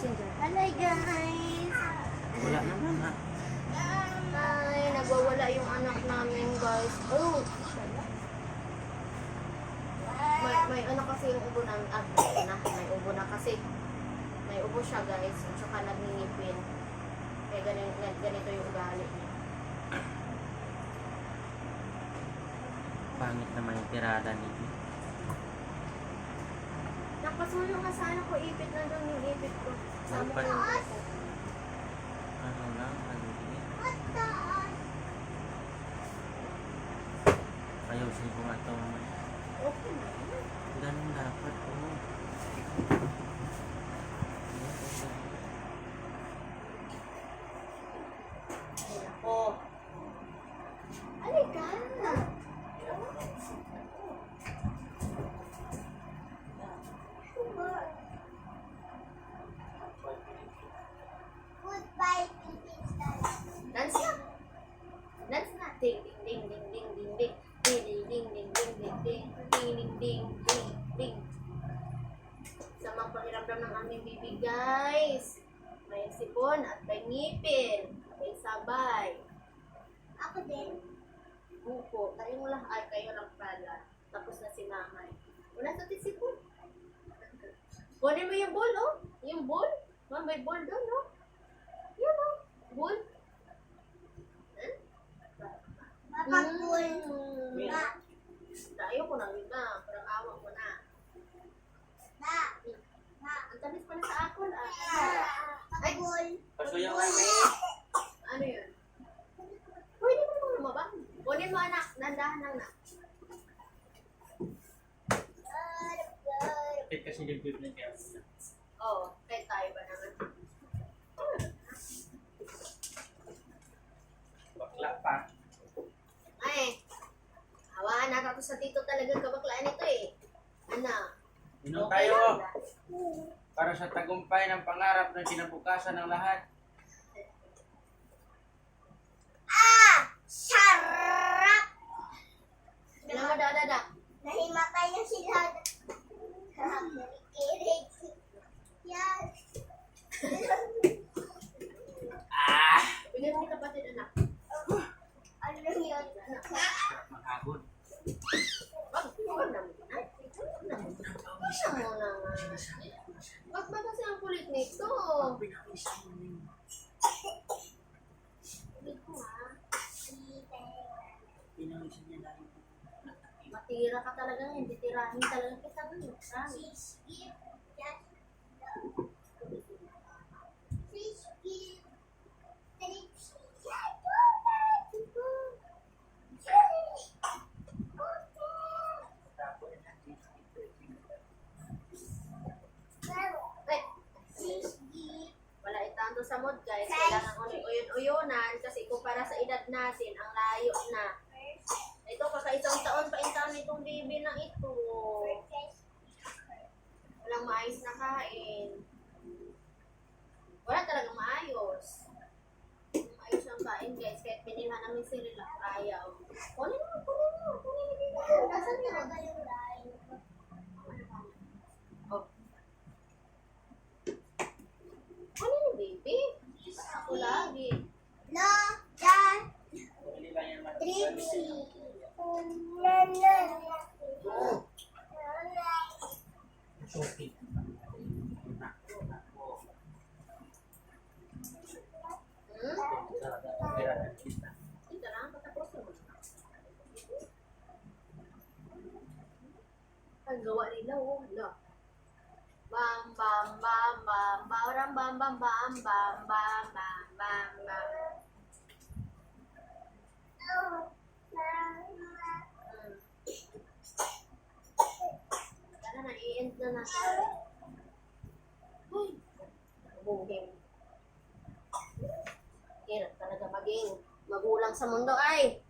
messenger. Hello guys! Wala naman ah. Ay, nagwawala yung anak namin guys. Oh! May ano kasi yung ubo namin. May ubo na kasi. May ubo siya guys. At saka nagngingipin. Kaya ganito yung ugali niya. Pangit naman yung tirada nito. Napasuyo nga sana ko ipit na doon yung ipit ko. Sama ko Dapat. yung buko. Ano lang, maliit. Ayusin ko nga ito. Okay na. Ganun dapat oh. Ay, ako. Halika. Dance na. Dance na. Ding, ding, ding, ding, ding, ding, ding. Ding, ding, ding, ding, ding, ding. Ding, ding, ding, ding, ding. Samang pakiramdam ng aming bibi, guys. May sipon at may ngipin. May sabay. Ako din. Buko. Tayo mo lang. Ay, kayo lang pala. Tapos na si mamay. Wala sa tisipon. Kunin mo yung ball, oh. Yung ball. Ma'am, may ball doon, no? Yan, oh. Ball. Mapag-ball. Tayo ko nang iba. Parang awa ko na. Ang tamis pa na sa akol, ah. Ay, Pasuyo nga may. ano yun? Pwede mo naman lumabang. Kunin mo, anak. Nandahan lang na. Kapit kasi dibdib na siya. Oo. Kahit tayo ba naman? Bakla pa. Ay. Hawaan na ako sa dito talagang kabaklaan ito eh. Ano? Inom Okay tayo lang. para sa tagumpay ng pangarap ng kinabukasan ng lahat. Sarap! Kailan mo dadada? Nahimatay na sila. Kirig. Yan. Bigyan mo yung kapatid, anak. Ano yun? Makagod. Wag na muna. Wag na muna nga. Wag ba kasi ang kulit nito? Kulit mo ha. Pinawisan niya lagi. Matira ka talaga, hindi tirahin talaga kita doon. Please give that. Please give. Ay, wala itanto sa mood guys. Kailangan uyon-uyonan kasi kumpara sa edad natin, ang layo na. Ito, kakaisang taon pa intaon itong baby na ito. Walang maayos na kain. Wala talagang maayos. Maayos ang kain guys. Kahit binilhan namin sila, ayaw. Kunin mo. Asan yun? Oh. Ano yung baby? Ako lagi. No, Dan, Hindi lang yan Trixie. Suki. Ito lang, patapos mo. Ang gawa nila, oh. Hala. Bam, bam, bam, bam, bam, bam, bam, bam, bam, bam, bam, bam, bam. Tara na, i-end na natin. Uy, buging. Hirap talaga maging magulang sa mundo ay.